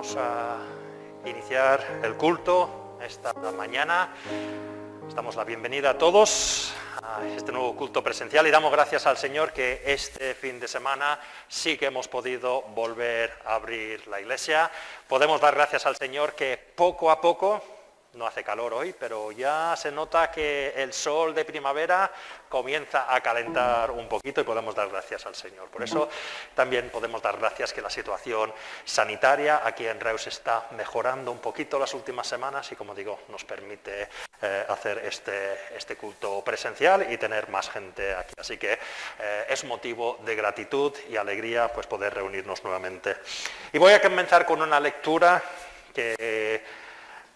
Vamos a iniciar el culto esta mañana. Damos la bienvenida a todos a este nuevo culto presencial y damos gracias al Señor que este fin de semana sí que hemos podido volver a abrir la iglesia. Podemos dar gracias al Señor que poco a poco, no hace calor hoy, pero ya se nota que el sol de primavera comienza a calentar un poquito y podemos dar gracias al Señor. Por eso también podemos dar gracias que la situación sanitaria aquí en Reus está mejorando un poquito las últimas semanas y, como digo, nos permite hacer este culto presencial y tener más gente aquí. Así que es motivo de gratitud y alegría pues poder reunirnos nuevamente. Y voy a comenzar con una lectura que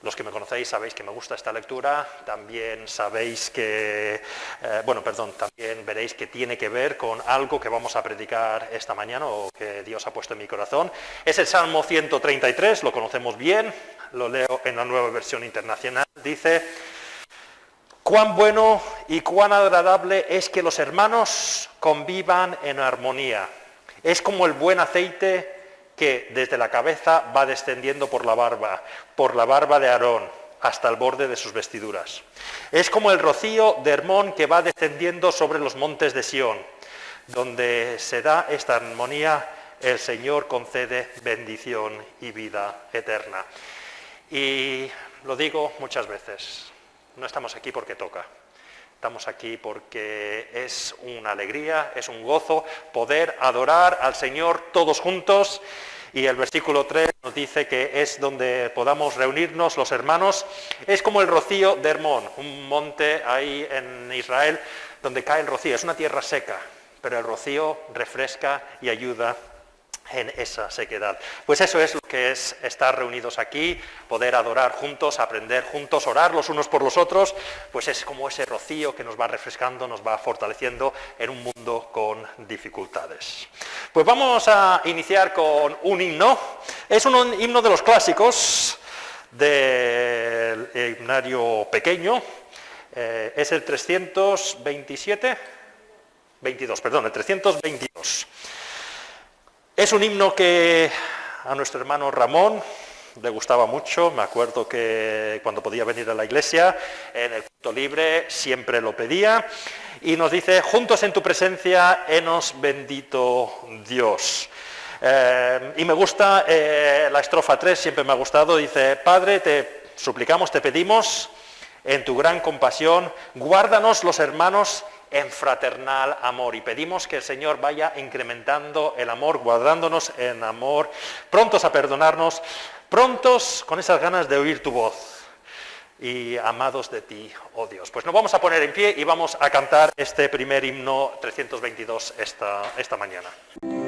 los que me conocéis sabéis que me gusta esta lectura, también sabéis que, también veréis que tiene que ver con algo que vamos a predicar esta mañana o que Dios ha puesto en mi corazón. Es el Salmo 133, lo conocemos bien, lo leo en la Nueva Versión Internacional, dice: cuán bueno y cuán agradable es que los hermanos convivan en armonía. Es como el buen aceite que desde la cabeza va descendiendo por la barba de Aarón, hasta el borde de sus vestiduras. Es como el rocío de Hermón que va descendiendo sobre los montes de Sión. Donde se da esta armonía, el Señor concede bendición y vida eterna. Y lo digo muchas veces, no estamos aquí porque toca. Estamos aquí porque es una alegría, es un gozo poder adorar al Señor todos juntos. Y el versículo 3 nos dice que es donde podamos reunirnos los hermanos. Es como el rocío de Hermón, un monte ahí en Israel donde cae el rocío. Es una tierra seca, pero el rocío refresca y ayuda en esa sequedad. Pues eso es lo que es estar reunidos aquí, poder adorar juntos, aprender juntos, orar los unos por los otros, pues es como ese rocío que nos va refrescando, nos va fortaleciendo en un mundo con dificultades. Pues vamos a iniciar con un himno. Es un himno de los clásicos del himnario pequeño. Es el 322. Es un himno que a nuestro hermano Ramón le gustaba mucho. Me acuerdo que cuando podía venir a la iglesia, en el culto libre, siempre lo pedía. Y nos dice: juntos en tu presencia, henos bendito Dios. Y me gusta la estrofa 3, siempre me ha gustado. Dice: Padre, te suplicamos, te pedimos, en tu gran compasión, guárdanos los hermanos en fraternal amor, y pedimos que el Señor vaya incrementando el amor, guardándonos en amor, prontos a perdonarnos, prontos con esas ganas de oír tu voz y amados de ti, oh Dios. Pues nos vamos a poner en pie y vamos a cantar este primer himno 322 esta mañana. Oh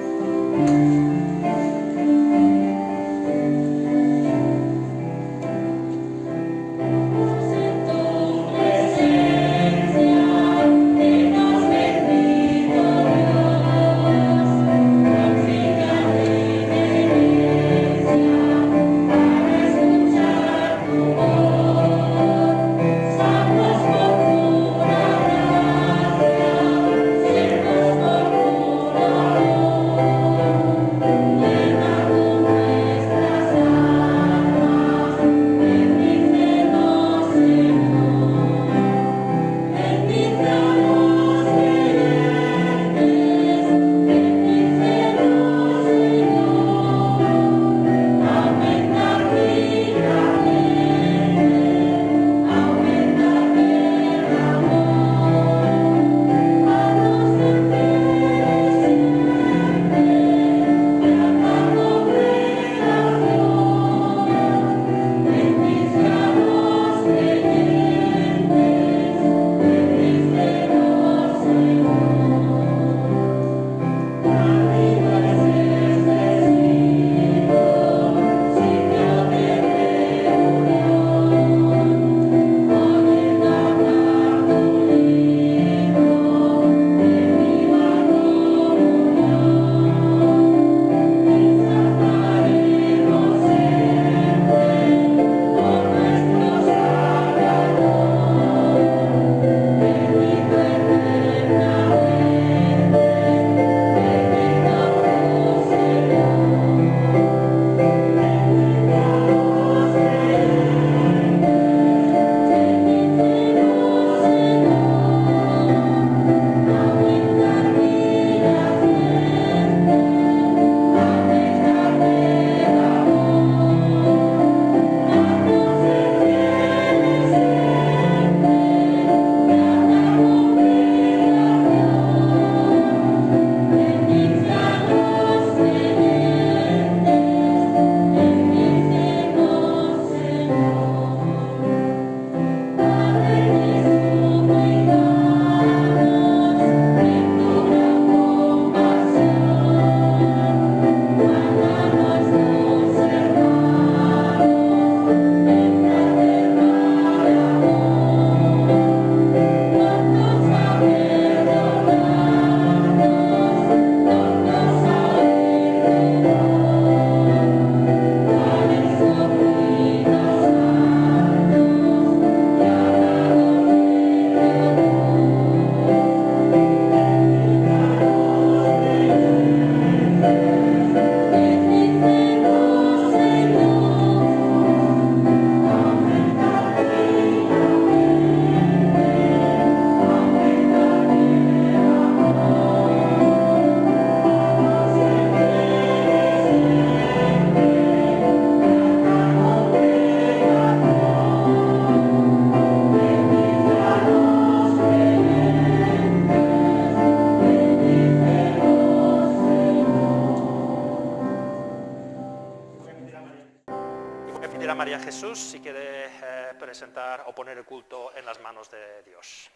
Jesús si quiere presentar o poner el culto en las manos de Dios.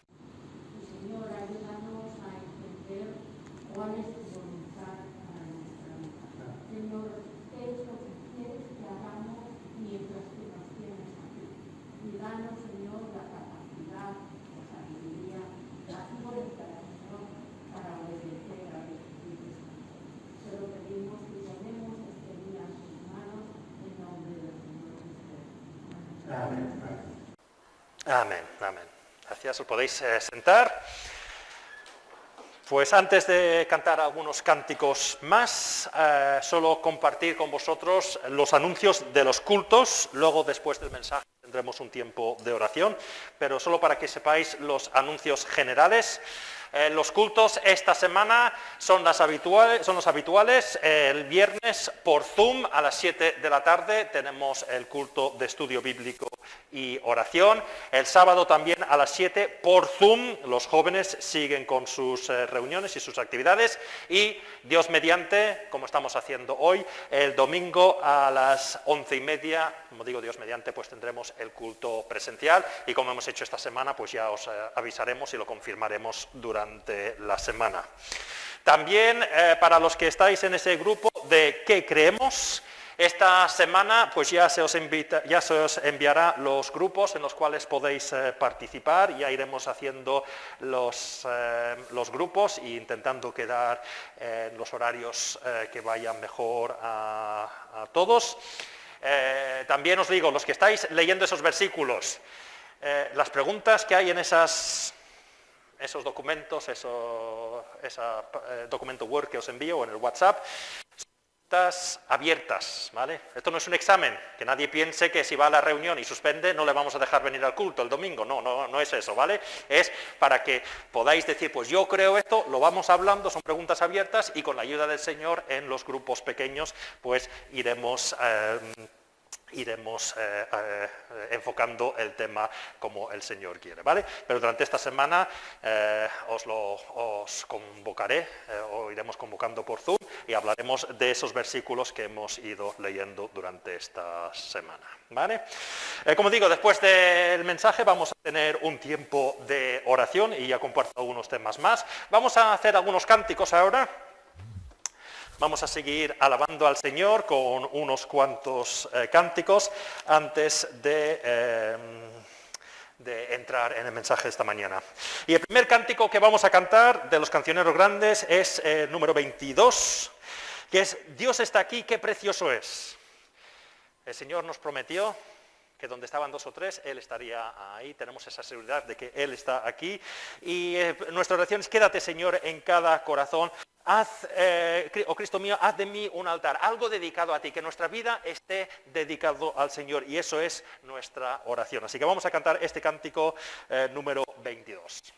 Señor, ayúdanos a entender cuál es tu voluntad para nuestra vida. Señor, ¿qué es lo que quieres que hagamos mientras tú nos tienes aquí? Y danos, Señor, la capacidad, la sabiduría, la fuerza, Señor, para obedecer a los Espíritu Santo. Te lo pedimos y ponemos este día en tus manos en nombre del Señor Jesús. Amén. Amén, amén. Gracias, os podéis sentar. Pues antes de cantar algunos cánticos más, solo compartir con vosotros los anuncios de los cultos. Luego, después del mensaje, tendremos un tiempo de oración, pero solo para que sepáis los anuncios generales. Los cultos esta semana son los habituales. El viernes por Zoom a las 7 de la tarde tenemos el culto de estudio bíblico y oración. El sábado también a las 7 por Zoom. Los jóvenes siguen con sus reuniones y sus actividades. Y Dios mediante, como estamos haciendo hoy, el domingo a las 11:30, como digo Dios mediante, pues tendremos el culto presencial. Y como hemos hecho esta semana, pues ya os avisaremos y lo confirmaremos durante la semana. También para los que estáis en ese grupo de ¿qué creemos? Esta semana pues ya se os enviará los grupos en los cuales podéis participar. Ya iremos haciendo los grupos e intentando quedar en los horarios que vayan mejor a todos. También os digo, los que estáis leyendo esos versículos, las preguntas que hay en esos documentos, documento Word que os envío o en el WhatsApp, preguntas abiertas, ¿vale? Esto no es un examen, que nadie piense que si va a la reunión y suspende no le vamos a dejar venir al culto el domingo, no es eso, ¿vale? Es para que podáis decir, pues yo creo esto, lo vamos hablando, son preguntas abiertas y con la ayuda del Señor en los grupos pequeños pues iremos enfocando el tema como el Señor quiere, ¿vale? Pero durante esta semana os convocaré, o iremos convocando por Zoom y hablaremos de esos versículos que hemos ido leyendo durante esta semana, ¿vale? Como digo, después del mensaje vamos a tener un tiempo de oración y ya comparto algunos temas más. Vamos a hacer algunos cánticos ahora. Vamos a seguir alabando al Señor con unos cuantos cánticos antes de entrar en el mensaje de esta mañana. Y el primer cántico que vamos a cantar de los cancioneros grandes es número 22, que es Dios está aquí, qué precioso es. El Señor nos prometió que donde estaban dos o tres, Él estaría ahí. Tenemos esa seguridad de que Él está aquí. Y nuestra oración es, quédate, Señor, en cada corazón. Oh Cristo mío, haz de mí un altar, algo dedicado a ti, que nuestra vida esté dedicado al Señor. Y eso es nuestra oración. Así que vamos a cantar este cántico número 22.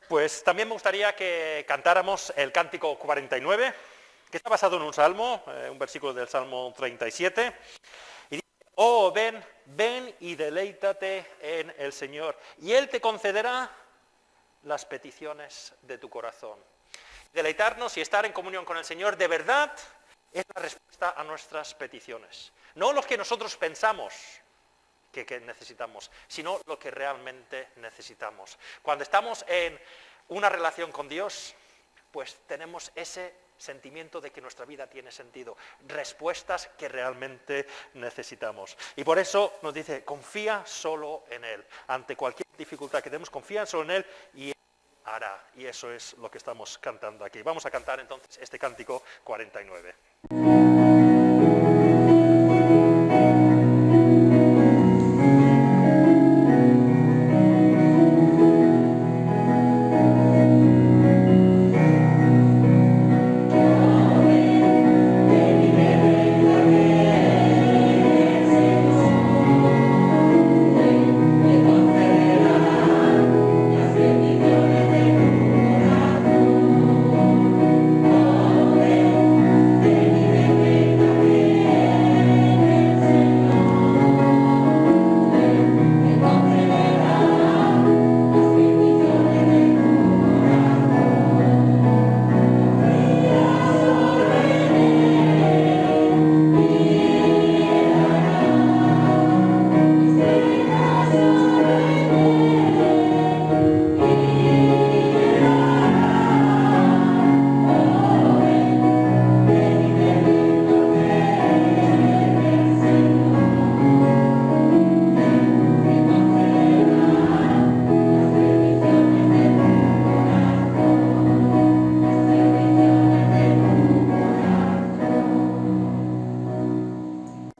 Pues también me gustaría que cantáramos el cántico 49, que está basado en un salmo, un versículo del Salmo 37, y dice, oh, ven y deleítate en el Señor, y Él te concederá las peticiones de tu corazón. Deleitarnos y estar en comunión con el Señor de verdad es la respuesta a nuestras peticiones. No lo que nosotros pensamos que necesitamos, sino lo que realmente necesitamos. Cuando estamos en una relación con Dios, pues tenemos ese sentimiento de que nuestra vida tiene sentido, respuestas que realmente necesitamos. Y por eso nos dice, confía solo en Él. Ante cualquier dificultad que tenemos, confía solo en Él y Él hará. Y eso es lo que estamos cantando aquí. Vamos a cantar entonces este cántico 49.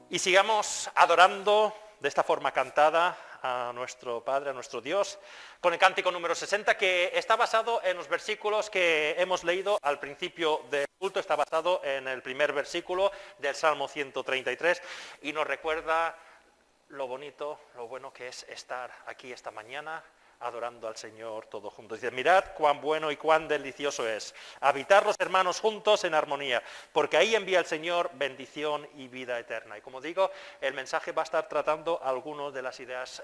Y sigamos adorando de esta forma cantada a nuestro Padre, a nuestro Dios, con el cántico número 60, que está basado en los versículos que hemos leído al principio del culto, está basado en el primer versículo del Salmo 133, y nos recuerda lo bonito, lo bueno que es estar aquí esta mañana, adorando al Señor todos juntos. Dice, mirad cuán bueno y cuán delicioso es habitar los hermanos juntos en armonía, porque ahí envía el Señor bendición y vida eterna. Y como digo, el mensaje va a estar tratando algunas de las ideas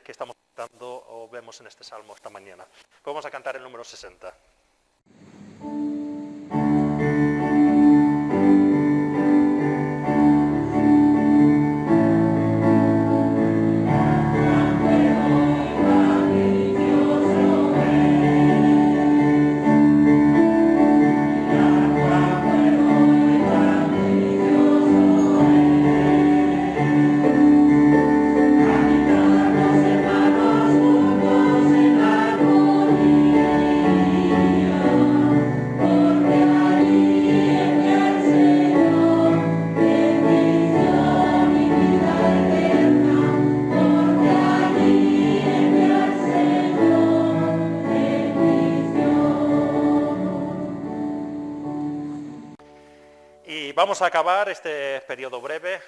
que estamos tratando o vemos en este salmo esta mañana. Vamos a cantar el número 60. Vamos a acabar este periodo breve,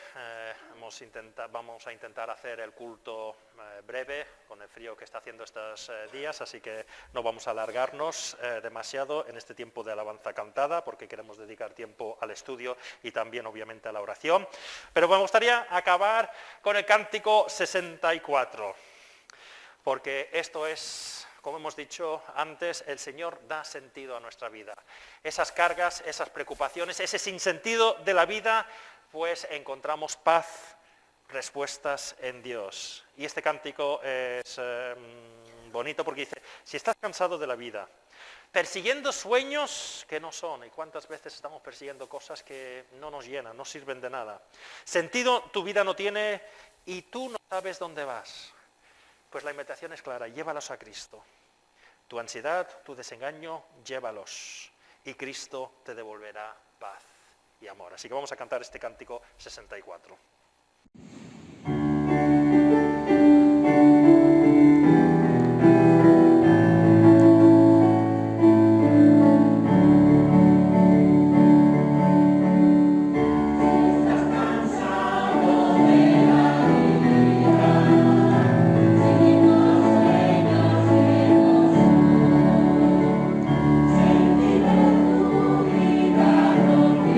vamos a intentar hacer el culto breve con el frío que está haciendo estos días, así que no vamos a alargarnos demasiado en este tiempo de alabanza cantada, porque queremos dedicar tiempo al estudio y también obviamente a la oración. Pero me gustaría acabar con el cántico 64, porque esto es, como hemos dicho antes, el Señor da sentido a nuestra vida. Esas cargas, esas preocupaciones, ese sinsentido de la vida, pues encontramos paz, respuestas en Dios. Y este cántico es bonito porque dice, si estás cansado de la vida, persiguiendo sueños que no son, y cuántas veces estamos persiguiendo cosas que no nos llenan, no sirven de nada. Sentido tu vida no tiene y tú no sabes dónde vas. Pues la invitación es clara, llévalos a Cristo. Tu ansiedad, tu desengaño, llévalos. Y Cristo te devolverá paz y amor. Así que vamos a cantar este cántico 64. Sentir tu vida no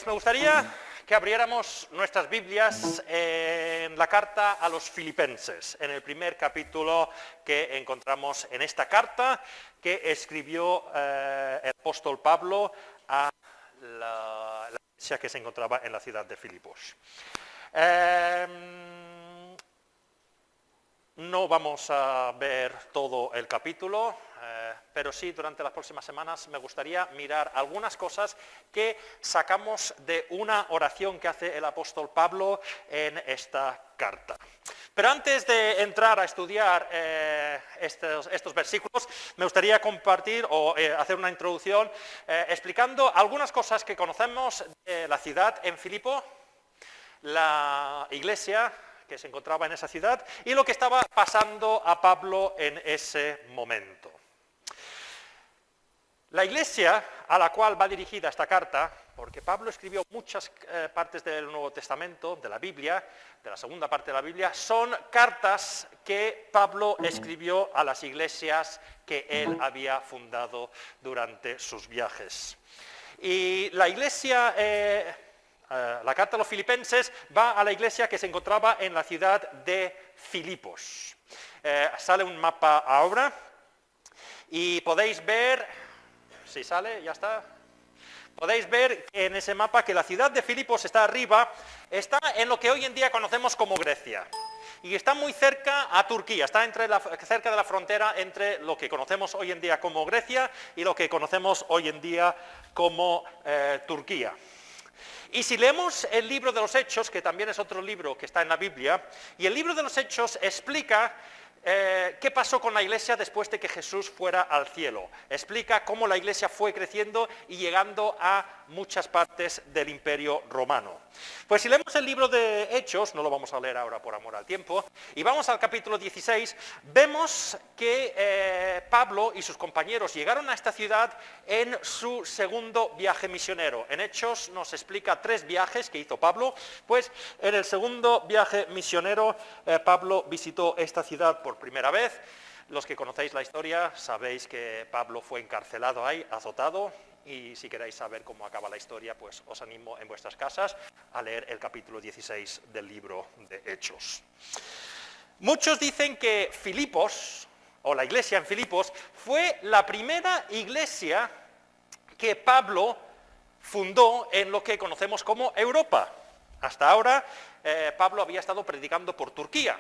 Pues me gustaría que abriéramos nuestras Biblias en la carta a los Filipenses, en el primer capítulo que encontramos en esta carta que escribió el apóstol Pablo a la iglesia que se encontraba en la ciudad de Filipos. No vamos a ver todo el capítulo, pero sí durante las próximas semanas me gustaría mirar algunas cosas que sacamos de una oración que hace el apóstol Pablo en esta carta. Pero antes de entrar a estudiar estos versículos, me gustaría compartir o hacer una introducción explicando algunas cosas que conocemos de la ciudad en Filipo, la iglesia que se encontraba en esa ciudad y lo que estaba pasando a Pablo en ese momento. La iglesia a la cual va dirigida esta carta, porque Pablo escribió muchas partes del Nuevo Testamento, de la Biblia, de la segunda parte de la Biblia, son cartas que Pablo escribió a las iglesias que él había fundado durante sus viajes. Y la iglesia... la carta a los Filipenses va a la iglesia que se encontraba en la ciudad de Filipos. Sale un mapa ahora y podéis ver, si sale, ya está. Podéis ver en ese mapa que la ciudad de Filipos está arriba, está en lo que hoy en día conocemos como Grecia. Y está muy cerca a Turquía, está cerca de la frontera entre lo que conocemos hoy en día como Grecia y lo que conocemos hoy en día como Turquía. Y si leemos el libro de los Hechos, que también es otro libro que está en la Biblia, y el libro de los Hechos explica qué pasó con la iglesia después de que Jesús fuera al cielo. Explica cómo la iglesia fue creciendo y llegando a muchas partes del Imperio Romano. Pues si leemos el libro de Hechos, no lo vamos a leer ahora por amor al tiempo, y vamos al capítulo 16, vemos que Pablo y sus compañeros llegaron a esta ciudad en su segundo viaje misionero. En Hechos nos explica 3 viajes que hizo Pablo, pues en el segundo viaje misionero Pablo visitó esta ciudad por primera vez. Los que conocéis la historia sabéis que Pablo fue encarcelado ahí, azotado, y si queréis saber cómo acaba la historia, pues os animo en vuestras casas a leer el capítulo 16 del libro de Hechos. Muchos dicen que Filipos, o la iglesia en Filipos, fue la primera iglesia que Pablo fundó en lo que conocemos como Europa. Hasta ahora Pablo había estado predicando por Turquía.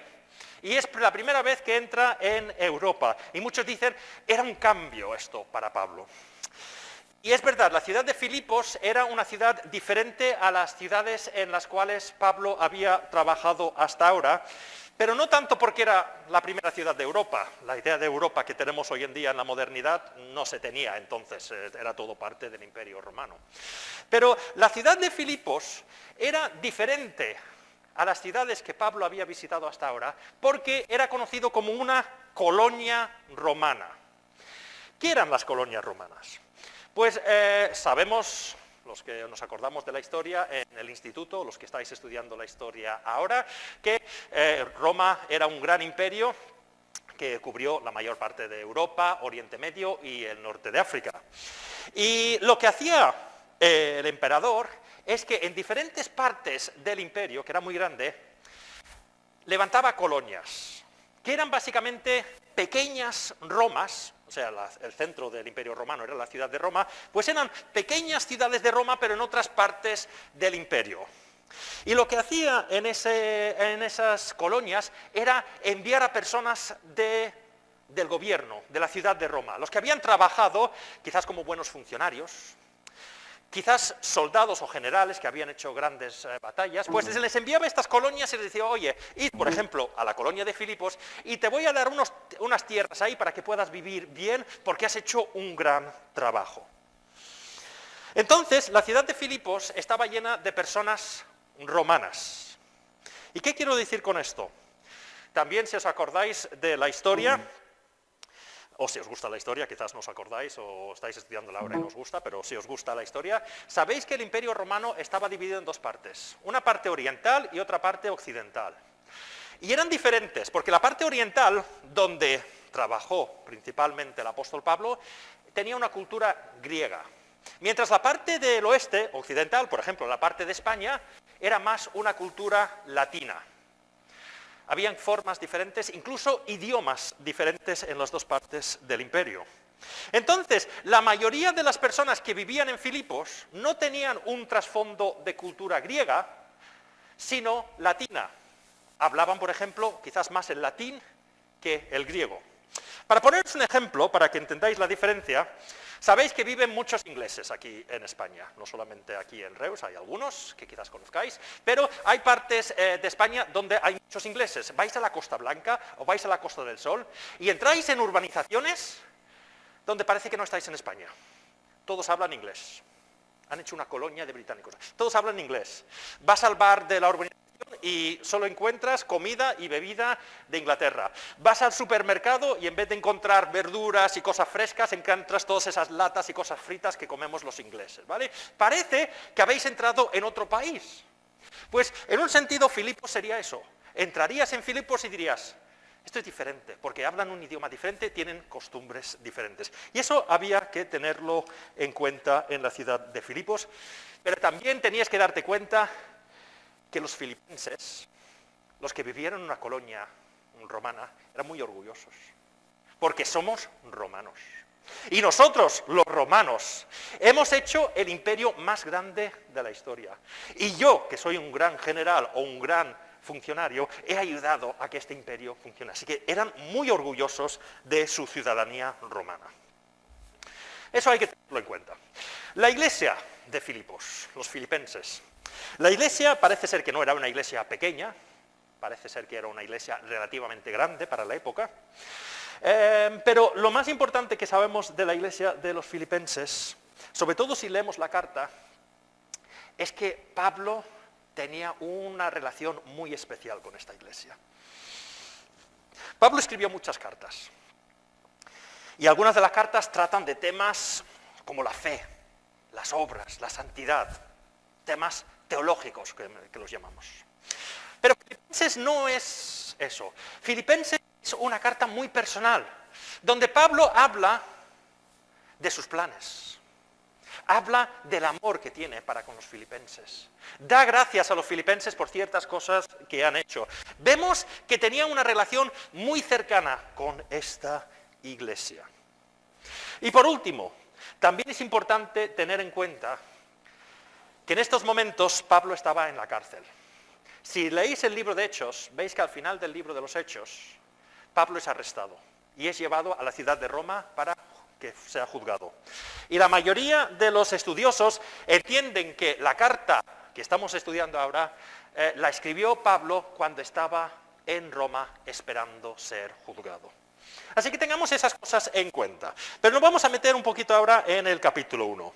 Y es la primera vez que entra en Europa. Y muchos dicen, era un cambio esto para Pablo. Y es verdad, la ciudad de Filipos era una ciudad diferente a las ciudades en las cuales Pablo había trabajado hasta ahora, pero no tanto porque era la primera ciudad de Europa. La idea de Europa que tenemos hoy en día en la modernidad no se tenía entonces, era todo parte del Imperio Romano. Pero la ciudad de Filipos era diferente a las ciudades que Pablo había visitado hasta ahora, porque era conocido como una colonia romana. ¿Qué eran las colonias romanas? Pues sabemos, los que nos acordamos de la historia en el instituto, los que estáis estudiando la historia ahora, que Roma era un gran imperio que cubrió la mayor parte de Europa, Oriente Medio y el norte de África. Y lo que hacía el emperador es que en diferentes partes del imperio, que era muy grande, levantaba colonias, que eran básicamente pequeñas Romas, o sea, el centro del Imperio Romano era la ciudad de Roma, pues eran pequeñas ciudades de Roma, pero en otras partes del imperio. Y lo que hacía en esas colonias era enviar a personas del gobierno, de la ciudad de Roma, los que habían trabajado, quizás como buenos funcionarios, quizás soldados o generales que habían hecho grandes batallas, pues se les enviaba a estas colonias y les decía, oye, id, por ejemplo, a la colonia de Filipos y te voy a dar unas tierras ahí para que puedas vivir bien porque has hecho un gran trabajo. Entonces, la ciudad de Filipos estaba llena de personas romanas. ¿Y qué quiero decir con esto? También, si os acordáis de la historia, o si os gusta la historia, quizás no os acordáis o estáis estudiándola ahora y no os gusta, pero si os gusta la historia, sabéis que el Imperio Romano estaba dividido en 2 partes, una parte oriental y otra parte occidental. Y eran diferentes, porque la parte oriental, donde trabajó principalmente el apóstol Pablo, tenía una cultura griega. Mientras la parte del oeste, occidental, por ejemplo, la parte de España, era más una cultura latina. Habían formas diferentes, incluso idiomas diferentes en las dos partes del imperio. Entonces, la mayoría de las personas que vivían en Filipos no tenían un trasfondo de cultura griega, sino latina. Hablaban, por ejemplo, quizás más el latín que el griego. Para poneros un ejemplo, para que entendáis la diferencia, sabéis que viven muchos ingleses aquí en España, no solamente aquí en Reus, hay algunos que quizás conozcáis, pero hay partes de España donde hay muchos ingleses. Vais a la Costa Blanca o vais a la Costa del Sol y entráis en urbanizaciones donde parece que no estáis en España. Todos hablan inglés. Han hecho una colonia de británicos. Todos hablan inglés. Vas al bar de la urbanización y solo encuentras comida y bebida de Inglaterra. Vas al supermercado y en vez de encontrar verduras y cosas frescas, encuentras todas esas latas y cosas fritas que comemos los ingleses, ¿vale? Parece que habéis entrado en otro país. Pues en un sentido Filipos sería eso. Entrarías en Filipos y dirías, esto es diferente, porque hablan un idioma diferente, tienen costumbres diferentes. Y eso había que tenerlo en cuenta en la ciudad de Filipos, pero también tenías que darte cuenta que los filipenses, los que vivían en una colonia romana, eran muy orgullosos, porque somos romanos. Y nosotros, los romanos, hemos hecho el imperio más grande de la historia. Y yo, que soy un gran general o un gran funcionario, he ayudado a que este imperio funcione. Así que eran muy orgullosos de su ciudadanía romana. Eso hay que tenerlo en cuenta. La iglesia de Filipos, los filipenses. La iglesia parece ser que no era una iglesia pequeña, parece ser que era una iglesia relativamente grande para la época, pero lo más importante que sabemos de la iglesia de los filipenses, sobre todo si leemos la carta, es que Pablo tenía una relación muy especial con esta iglesia. Pablo escribió muchas cartas, y algunas de las cartas tratan de temas como la fe, las obras, la santidad, temas teológicos que los llamamos. Pero Filipenses no es eso. Filipenses es una carta muy personal, donde Pablo habla de sus planes. Habla del amor que tiene para con los filipenses. Da gracias a los filipenses por ciertas cosas que han hecho. Vemos que tenía una relación muy cercana con esta iglesia. Y por último, también es importante tener en cuenta que en estos momentos Pablo estaba en la cárcel. Si leéis el libro de Hechos, veis que al final del libro de los Hechos, Pablo es arrestado y es llevado a la ciudad de Roma para que sea juzgado. Y la mayoría de los estudiosos entienden que la carta que estamos estudiando ahora la escribió Pablo cuando estaba en Roma esperando ser juzgado. Así que tengamos esas cosas en cuenta. Pero nos vamos a meter un poquito ahora en el capítulo 1.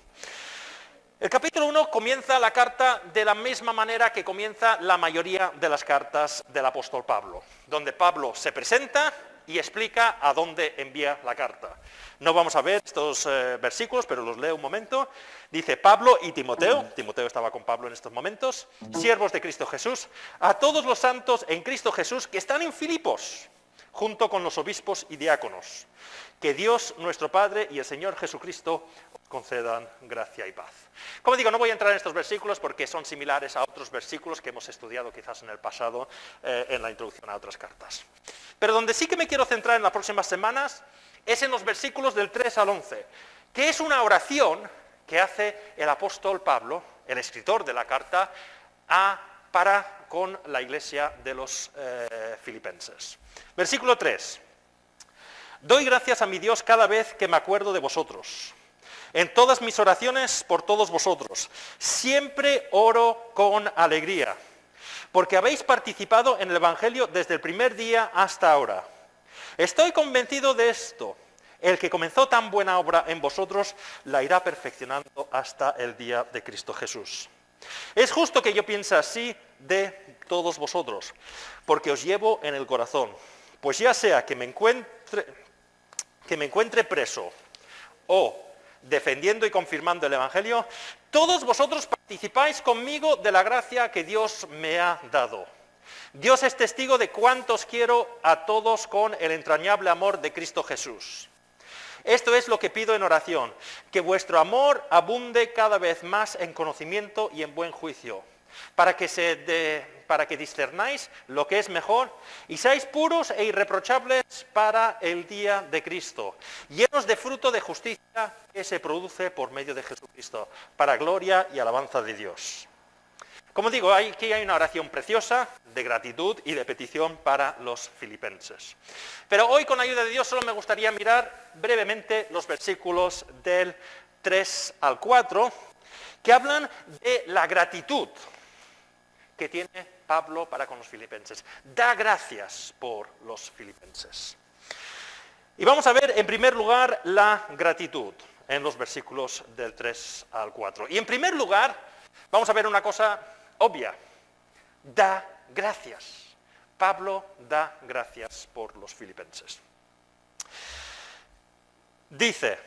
El capítulo 1 comienza la carta de la misma manera que comienza la mayoría de las cartas del apóstol Pablo, donde Pablo se presenta y explica a dónde envía la carta. No vamos a ver estos versículos, pero los leo un momento. Dice Pablo y Timoteo, Timoteo estaba con Pablo en estos momentos, siervos de Cristo Jesús, a todos los santos en Cristo Jesús que están en Filipos, junto con los obispos y diáconos. Que Dios nuestro Padre y el Señor Jesucristo os concedan gracia y paz. Como digo, no voy a entrar en estos versículos porque son similares a otros versículos que hemos estudiado quizás en el pasado en la introducción a otras cartas. Pero donde sí que me quiero centrar en las próximas semanas es en los versículos del 3 al 11, que es una oración que hace el apóstol Pablo, el escritor de la carta, para con la iglesia de los filipenses. Versículo 3. Doy gracias a mi Dios cada vez que me acuerdo de vosotros. En todas mis oraciones por todos vosotros. Siempre oro con alegría, porque habéis participado en el Evangelio desde el primer día hasta ahora. Estoy convencido de esto. El que comenzó tan buena obra en vosotros la irá perfeccionando hasta el día de Cristo Jesús. Es justo que yo piense así de todos vosotros, porque os llevo en el corazón. Pues ya sea que me encuentre preso o defendiendo y confirmando el Evangelio, todos vosotros participáis conmigo de la gracia que Dios me ha dado. Dios es testigo de cuántos quiero a todos con el entrañable amor de Cristo Jesús. Esto es lo que pido en oración, que vuestro amor abunde cada vez más en conocimiento y en buen juicio, para que discernáis lo que es mejor y seáis puros e irreprochables para el día de Cristo, llenos de fruto de justicia que se produce por medio de Jesucristo, para gloria y alabanza de Dios. Como digo, aquí hay una oración preciosa de gratitud y de petición para los filipenses. Pero hoy, con ayuda de Dios, solo me gustaría mirar brevemente los versículos del 3 al 4, que hablan de la gratitud que tiene Pablo para con los filipenses. Da gracias por los filipenses. Y vamos a ver, en primer lugar, la gratitud en los versículos del 3 al 4. Y en primer lugar, vamos a ver una cosa obvia. Da gracias. Pablo da gracias por los filipenses. Dice,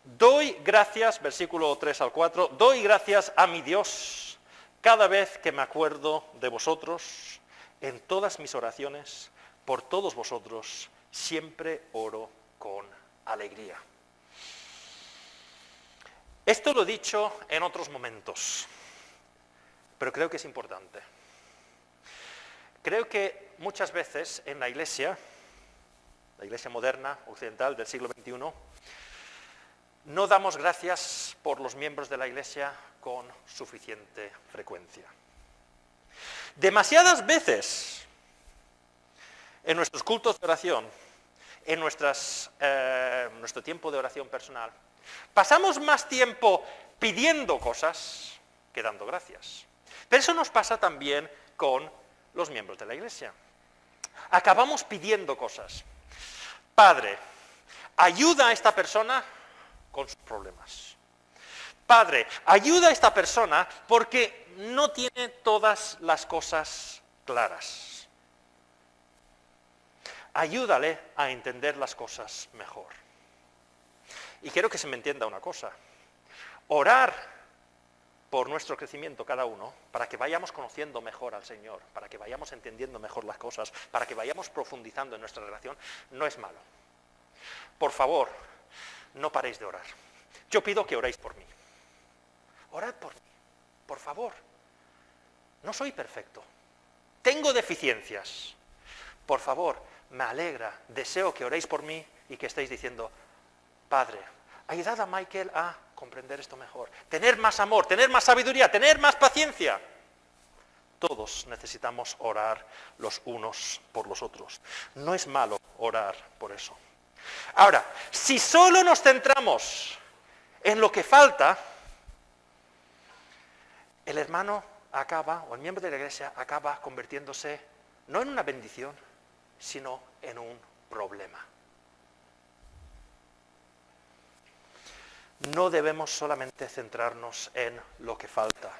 doy gracias, versículo 3 al 4, doy gracias a mi Dios cada vez que me acuerdo de vosotros, en todas mis oraciones, por todos vosotros, siempre oro con alegría. Esto lo he dicho en otros momentos, pero creo que es importante. Creo que muchas veces en la iglesia moderna, occidental del siglo XXI, no damos gracias por los miembros de la iglesia con suficiente frecuencia. Demasiadas veces en nuestros cultos de oración, en nuestro tiempo de oración personal, pasamos más tiempo pidiendo cosas que dando gracias. Pero eso nos pasa también con los miembros de la iglesia. Acabamos pidiendo cosas. Padre, ayuda a esta persona con sus problemas. Padre, ayuda a esta persona porque no tiene todas las cosas claras. Ayúdale a entender las cosas mejor. Y quiero que se me entienda una cosa. Orar por nuestro crecimiento cada uno, para que vayamos conociendo mejor al Señor, para que vayamos entendiendo mejor las cosas, para que vayamos profundizando en nuestra relación, no es malo. Por favor, no paréis de orar. Yo pido que oréis por mí. Orad por mí, por favor. No soy perfecto. Tengo deficiencias. Por favor, me alegra, deseo que oréis por mí y que estéis diciendo, Padre, ayudad a Michael a comprender esto mejor, tener más amor, tener más sabiduría, tener más paciencia. Todos necesitamos orar los unos por los otros. No es malo orar por eso. Ahora, si solo nos centramos en lo que falta, el hermano acaba, o el miembro de la iglesia acaba convirtiéndose no en una bendición, sino en un problema. No debemos solamente centrarnos en lo que falta,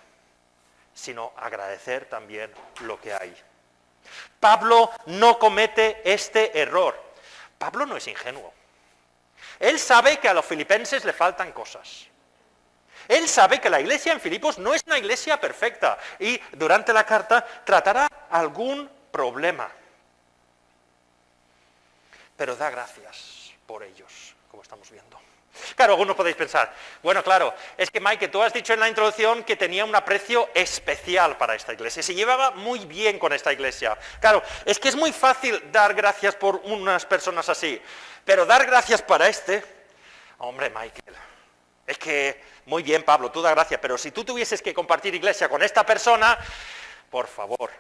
sino agradecer también lo que hay. Pablo no comete este error. Pablo no es ingenuo. Él sabe que a los filipenses le faltan cosas. Él sabe que la iglesia en Filipos no es una iglesia perfecta y durante la carta tratará algún problema. Pero da gracias por ellos, como estamos viendo. Claro, algunos podéis pensar, bueno, claro, es que Mike, tú has dicho en la introducción que tenía un aprecio especial para esta iglesia, se llevaba muy bien con esta iglesia. Claro, es que es muy fácil dar gracias por unas personas así, pero dar gracias para hombre, Michael, es que, muy bien, Pablo, tú da gracias, pero si tú tuvieses que compartir iglesia con esta persona, por favor.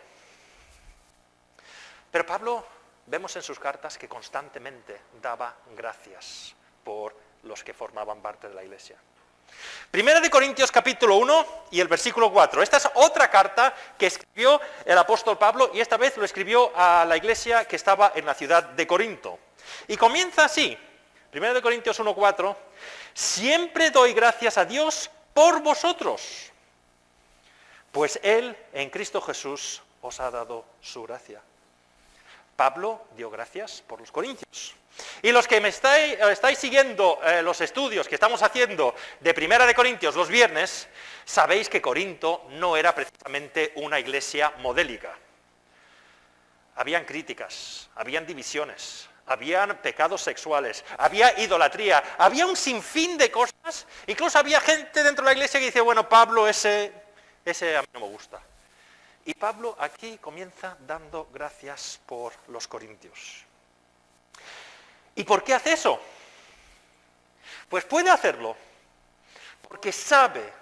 Pero Pablo, vemos en sus cartas que constantemente daba gracias por los que formaban parte de la iglesia. Primera de Corintios capítulo 1 y el versículo 4. Esta es otra carta que escribió el apóstol Pablo y esta vez lo escribió a la iglesia que estaba en la ciudad de Corinto. Y comienza así, Primera de Corintios 1, 4, siempre doy gracias a Dios por vosotros, pues Él en Cristo Jesús os ha dado su gracia. Pablo dio gracias por los corintios. Y los que me estáis siguiendo los estudios que estamos haciendo de Primera de Corintios los viernes, sabéis que Corinto no era precisamente una iglesia modélica. Habían críticas, habían divisiones, habían pecados sexuales, había idolatría, había un sinfín de cosas. Incluso había gente dentro de la iglesia que dice, bueno, Pablo, ese a mí no me gusta. Y Pablo aquí comienza dando gracias por los corintios. ¿Y por qué hace eso? Pues puede hacerlo porque sabe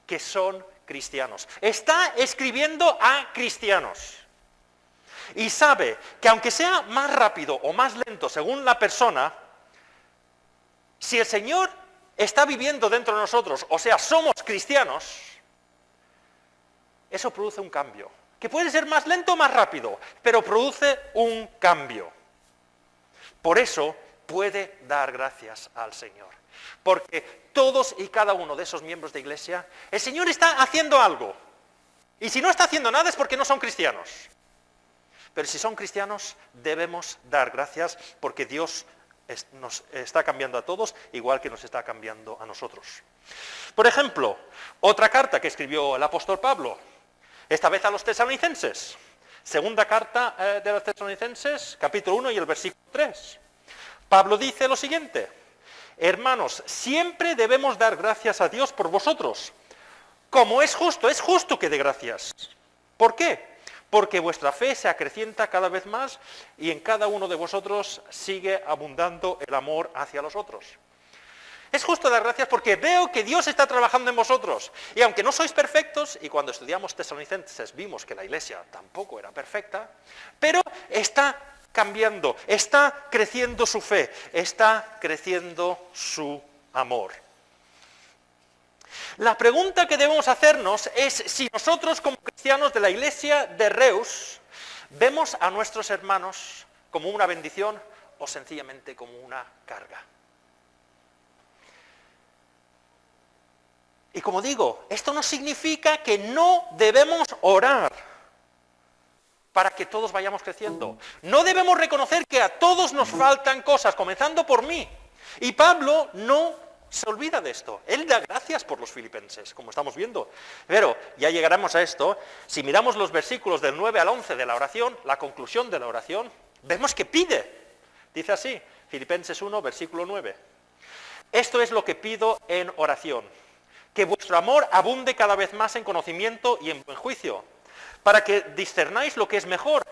que son cristianos. Está escribiendo a cristianos. Y sabe que aunque sea más rápido o más lento según la persona, si el Señor está viviendo dentro de nosotros, o sea, somos cristianos, eso produce un cambio. Que puede ser más lento o más rápido, pero produce un cambio. Por eso puede dar gracias al Señor. Porque todos y cada uno de esos miembros de iglesia, el Señor está haciendo algo. Y si no está haciendo nada es porque no son cristianos. Pero si son cristianos, debemos dar gracias porque Dios nos está cambiando a todos, igual que nos está cambiando a nosotros. Por ejemplo, otra carta que escribió el apóstol Pablo, esta vez a los tesalonicenses. Segunda carta de los tesalonicenses, capítulo 1 y el versículo 3. Pablo dice lo siguiente: hermanos, siempre debemos dar gracias a Dios por vosotros, como es justo que dé gracias. ¿Por qué? Porque vuestra fe se acrecienta cada vez más y en cada uno de vosotros sigue abundando el amor hacia los otros. Es justo dar gracias porque veo que Dios está trabajando en vosotros. Y aunque no sois perfectos, y cuando estudiamos Tesalonicenses vimos que la iglesia tampoco era perfecta, pero está cambiando, está creciendo su fe, está creciendo su amor. La pregunta que debemos hacernos es si nosotros como cristianos de la iglesia de Reus vemos a nuestros hermanos como una bendición o sencillamente como una carga. Y como digo, esto no significa que no debemos orar para que todos vayamos creciendo. No debemos reconocer que a todos nos faltan cosas, comenzando por mí. Y Pablo no se olvida de esto. Él da gracias por los filipenses, como estamos viendo. Pero ya llegaremos a esto. Si miramos los versículos del 9 al 11 de la oración, la conclusión de la oración, vemos que pide. Dice así, Filipenses 1, versículo 9. Esto es lo que pido en oración, que vuestro amor abunde cada vez más en conocimiento y en buen juicio, para que discernáis lo que es mejor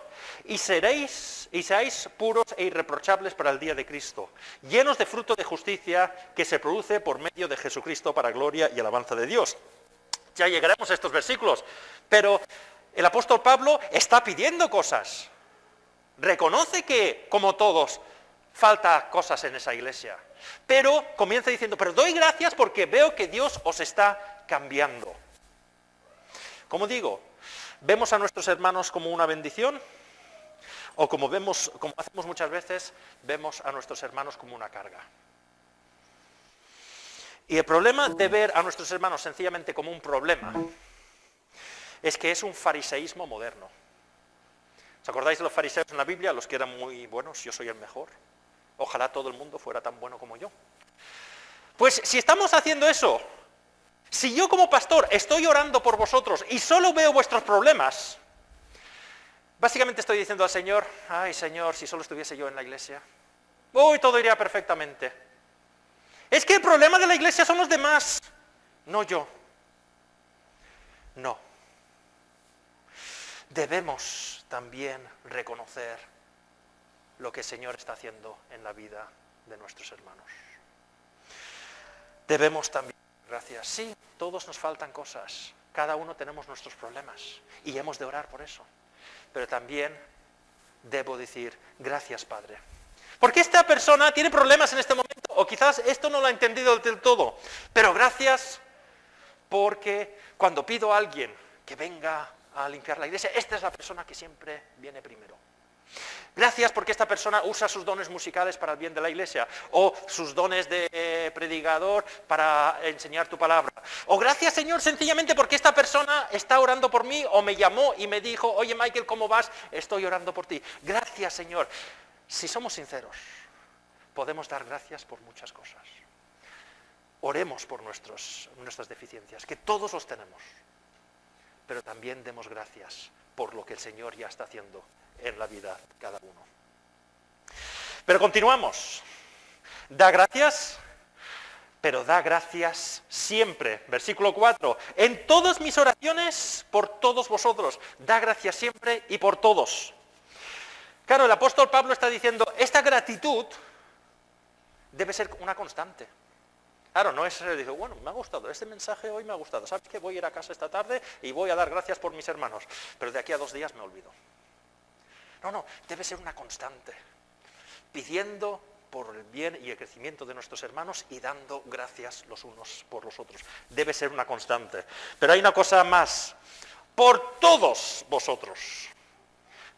y seáis puros e irreprochables para el día de Cristo, llenos de fruto de justicia que se produce por medio de Jesucristo para gloria y alabanza de Dios. Ya llegaremos a estos versículos, pero el apóstol Pablo está pidiendo cosas. Reconoce que, como todos, falta cosas en esa iglesia. Pero comienza diciendo, pero doy gracias porque veo que Dios os está cambiando. Como digo, ¿vemos a nuestros hermanos como una bendición? O como hacemos muchas veces, vemos a nuestros hermanos como una carga. Y el problema de ver a nuestros hermanos sencillamente como un problema es que es un fariseísmo moderno. ¿Os acordáis de los fariseos en la Biblia? Los que eran muy buenos, yo soy el mejor. Ojalá todo el mundo fuera tan bueno como yo. Pues si estamos haciendo eso, si yo como pastor estoy orando por vosotros y solo veo vuestros problemas, básicamente estoy diciendo al Señor, ay Señor, si solo estuviese yo en la iglesia, todo iría perfectamente. Es que el problema de la iglesia son los demás, no yo. No. Debemos también reconocer lo que el Señor está haciendo en la vida de nuestros hermanos. Debemos también, gracias, sí, todos nos faltan cosas, cada uno tenemos nuestros problemas y hemos de orar por eso. Pero también debo decir, gracias Padre. Porque esta persona tiene problemas en este momento, o quizás esto no lo ha entendido del todo, pero gracias porque cuando pido a alguien que venga a limpiar la iglesia, esta es la persona que siempre viene primero. Gracias porque esta persona usa sus dones musicales para el bien de la iglesia, o sus dones de predicador para enseñar tu palabra. O gracias Señor sencillamente porque esta persona está orando por mí, o me llamó y me dijo, oye Michael, ¿cómo vas? Estoy orando por ti. Gracias Señor. Si somos sinceros, podemos dar gracias por muchas cosas. Oremos por nuestras deficiencias, que todos los tenemos. Pero también demos gracias por lo que el Señor ya está haciendo en la vida de cada uno. Pero continuamos. Da gracias, pero da gracias siempre. Versículo 4. En todas mis oraciones por todos vosotros. Da gracias siempre y por todos. Claro, el apóstol Pablo está diciendo, esta gratitud debe ser una constante. Claro, no es, dice, bueno, me ha gustado, este mensaje hoy me ha gustado. ¿Sabes qué? Voy a ir a casa esta tarde y voy a dar gracias por mis hermanos. Pero de aquí a 2 días me olvido. No, debe ser una constante. Pidiendo por el bien y el crecimiento de nuestros hermanos y dando gracias los unos por los otros. Debe ser una constante. Pero hay una cosa más. Por todos vosotros.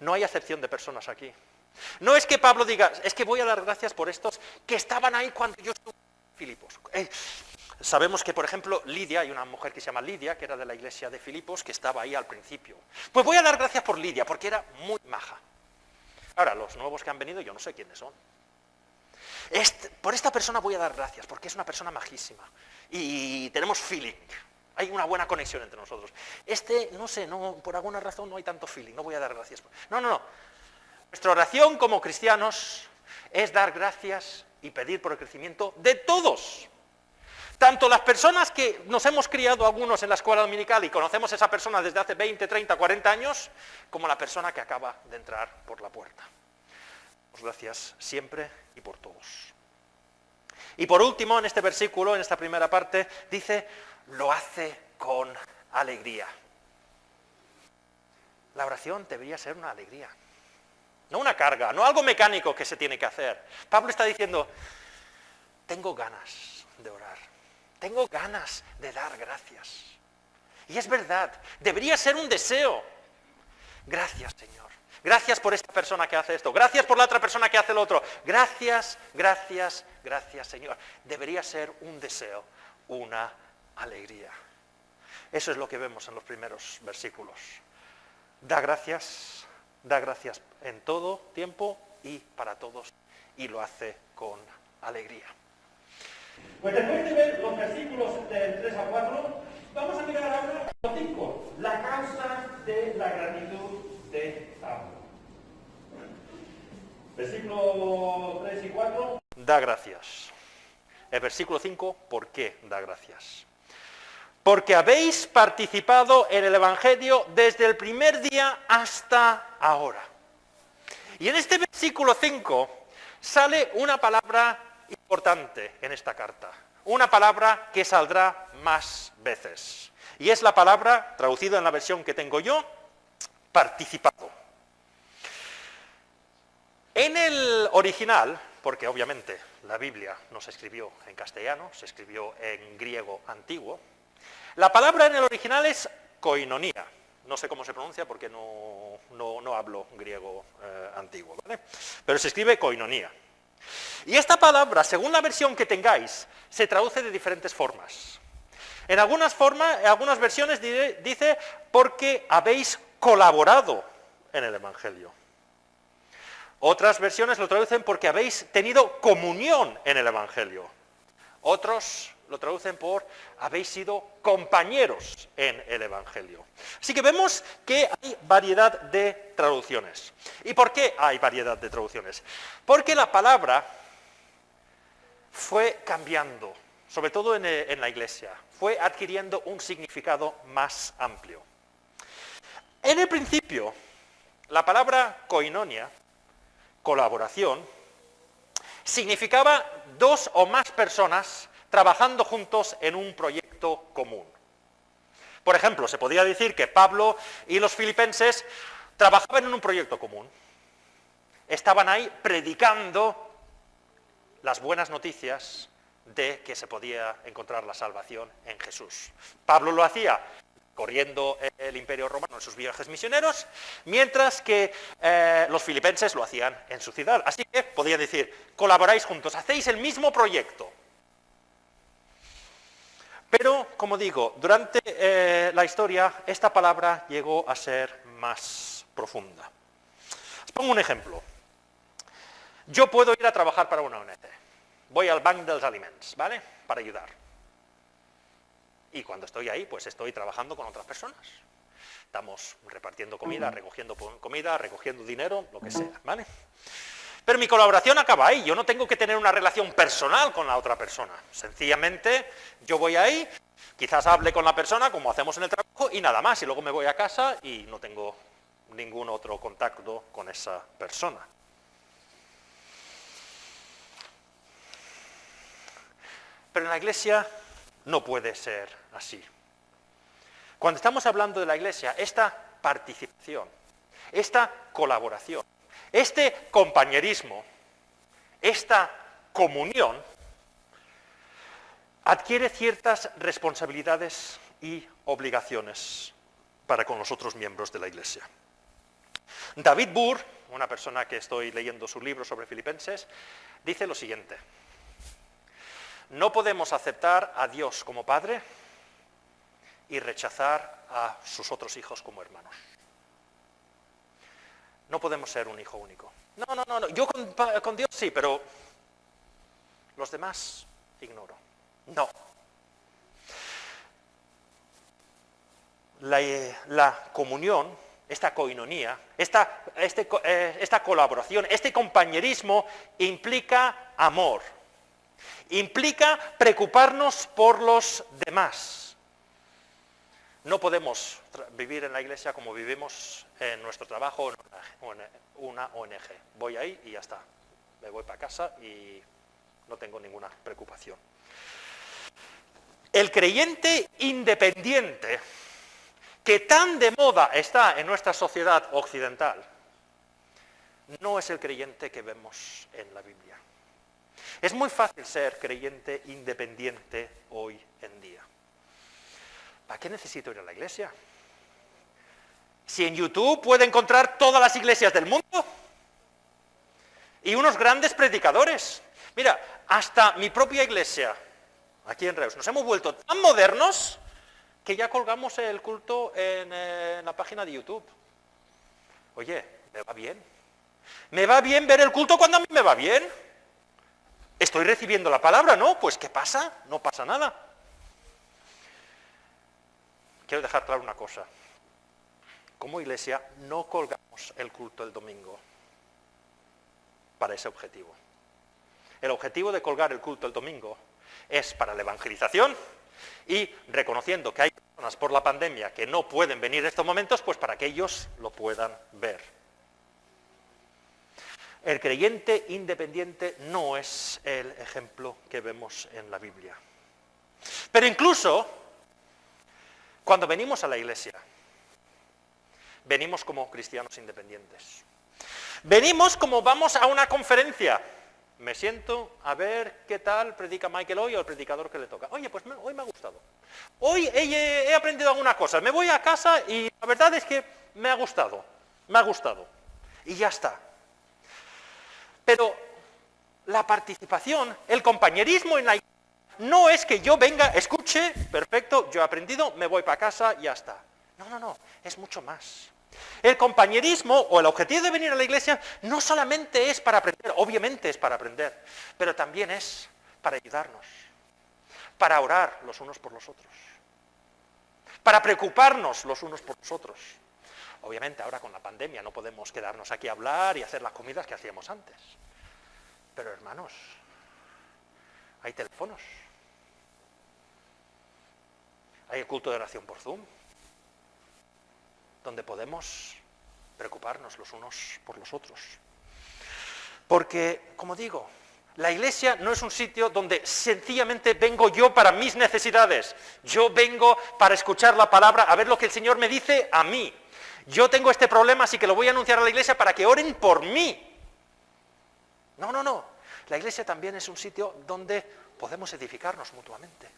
No hay acepción de personas aquí. No es que Pablo diga, es que voy a dar gracias por estos que estaban ahí cuando yo estuve en Filipos. Sabemos que, por ejemplo, Lidia, hay una mujer que se llama Lidia, que era de la iglesia de Filipos, que estaba ahí al principio. Pues voy a dar gracias por Lidia, porque era muy maja. Ahora, los nuevos que han venido, yo no sé quiénes son. Por esta persona voy a dar gracias, porque es una persona majísima. Y tenemos feeling. Hay una buena conexión entre nosotros. No sé, por alguna razón no hay tanto feeling, no voy a dar gracias. No. Nuestra oración como cristianos es dar gracias y pedir por el crecimiento de todos. Tanto las personas que nos hemos criado algunos en la escuela dominical y conocemos a esa persona desde hace 20, 30, 40 años, como la persona que acaba de entrar por la puerta. Damos gracias siempre y por todos. Y por último, en este versículo, en esta primera parte, dice, lo hace con alegría. La oración debería ser una alegría. No una carga, no algo mecánico que se tiene que hacer. Pablo está diciendo, tengo ganas de orar. Tengo ganas de dar gracias. Y es verdad, debería ser un deseo. Gracias, Señor. Gracias por esta persona que hace esto. Gracias por la otra persona que hace lo otro. Gracias, Señor. Debería ser un deseo, una alegría. Eso es lo que vemos en los primeros versículos. Da gracias en todo tiempo y para todos. Y lo hace con alegría. Pues después de ver los versículos del 3 a 4, vamos a mirar ahora los 5, la causa de la gratitud de Pablo. Versículo 3 y 4, da gracias. El versículo 5, ¿por qué da gracias? Porque habéis participado en el Evangelio desde el primer día hasta ahora. Y en este versículo 5 sale una palabra importante en esta carta. Una palabra que saldrá más veces. Y es la palabra, traducida en la versión que tengo yo, participado. En el original, porque obviamente la Biblia no se escribió en castellano, se escribió en griego antiguo, la palabra en el original es koinonía. No sé cómo se pronuncia porque no hablo griego antiguo, ¿vale? Pero se escribe koinonía. Y esta palabra, según la versión que tengáis, se traduce de diferentes formas. En algunas versiones dice, porque habéis colaborado en el Evangelio. Otras versiones lo traducen porque habéis tenido comunión en el Evangelio. Otros lo traducen por habéis sido compañeros en el Evangelio. Así que vemos que hay variedad de traducciones. ¿Y por qué hay variedad de traducciones? Porque la palabra fue cambiando, sobre todo en la iglesia, fue adquiriendo un significado más amplio. En el principio, la palabra koinonia, colaboración, significaba 2 o más personas trabajando juntos en un proyecto común. Por ejemplo, se podría decir que Pablo y los filipenses trabajaban en un proyecto común. Estaban ahí predicando las buenas noticias de que se podía encontrar la salvación en Jesús. Pablo lo hacía corriendo el Imperio Romano en sus viajes misioneros, mientras que los filipenses lo hacían en su ciudad. Así que podía decir, colaboráis juntos, hacéis el mismo proyecto. Pero, como digo, durante la historia, esta palabra llegó a ser más profunda. Os pongo un ejemplo. Yo puedo ir a trabajar para una ONG. Voy al Banc dels Aliments, ¿vale? Para ayudar. Y cuando estoy ahí, pues estoy trabajando con otras personas. Estamos repartiendo comida, recogiendo dinero, lo que sea, ¿vale? Pero mi colaboración acaba ahí, yo no tengo que tener una relación personal con la otra persona. Sencillamente yo voy ahí, quizás hable con la persona como hacemos en el trabajo y nada más, y luego me voy a casa y no tengo ningún otro contacto con esa persona. Pero en la iglesia no puede ser así. Cuando estamos hablando de la iglesia, esta participación, esta colaboración, este compañerismo, esta comunión, adquiere ciertas responsabilidades y obligaciones para con los otros miembros de la iglesia. David Burr, una persona que estoy leyendo su libro sobre Filipenses, dice lo siguiente: no podemos aceptar a Dios como Padre y rechazar a sus otros hijos como hermanos. No podemos ser un hijo único. No, yo con Dios sí, pero los demás ignoro. No. La comunión, esta coinonía, esta colaboración, este compañerismo implica amor, implica preocuparnos por los demás. No podemos vivir en la iglesia como vivimos en nuestro trabajo o en una ONG. Voy ahí y ya está. Me voy para casa y no tengo ninguna preocupación. El creyente independiente, que tan de moda está en nuestra sociedad occidental, no es el creyente que vemos en la Biblia. Es muy fácil ser creyente independiente hoy en día. ¿Para qué necesito ir a la iglesia? Si en YouTube puedo encontrar todas las iglesias del mundo y unos grandes predicadores. Mira, hasta mi propia iglesia, aquí en Reus, nos hemos vuelto tan modernos que ya colgamos el culto en la página de YouTube. Oye, ¿me va bien? ¿Me va bien ver el culto cuando a mí me va bien? ¿Estoy recibiendo la palabra? No, pues ¿qué pasa? No pasa nada. Quiero dejar claro una cosa. Como iglesia no colgamos el culto el domingo para ese objetivo. El objetivo de colgar el culto el domingo es para la evangelización y reconociendo que hay personas por la pandemia que no pueden venir en estos momentos, pues para que ellos lo puedan ver. El creyente independiente no es el ejemplo que vemos en la Biblia. Pero incluso cuando venimos a la iglesia, venimos como cristianos independientes. Venimos como vamos a una conferencia. Me siento a ver qué tal predica Michael hoy o el predicador que le toca. Oye, pues hoy me ha gustado. Hoy he aprendido alguna cosa. Me voy a casa y la verdad es que me ha gustado. Y ya está. Pero la participación, el compañerismo en la iglesia, no es que yo venga, escuche, perfecto, yo he aprendido, me voy para casa y ya está. No, es mucho más. El compañerismo o el objetivo de venir a la iglesia no solamente es para aprender, obviamente es para aprender, pero también es para ayudarnos, para orar los unos por los otros, para preocuparnos los unos por los otros. Obviamente ahora con la pandemia no podemos quedarnos aquí a hablar y hacer las comidas que hacíamos antes. Pero hermanos, hay teléfonos. Hay el culto de oración por Zoom, donde podemos preocuparnos los unos por los otros. Porque, como digo, la iglesia no es un sitio donde sencillamente vengo yo para mis necesidades. Yo vengo para escuchar la palabra, a ver lo que el Señor me dice a mí. Yo tengo este problema, así que lo voy a anunciar a la iglesia para que oren por mí. No. La iglesia también es un sitio donde podemos edificarnos mutuamente.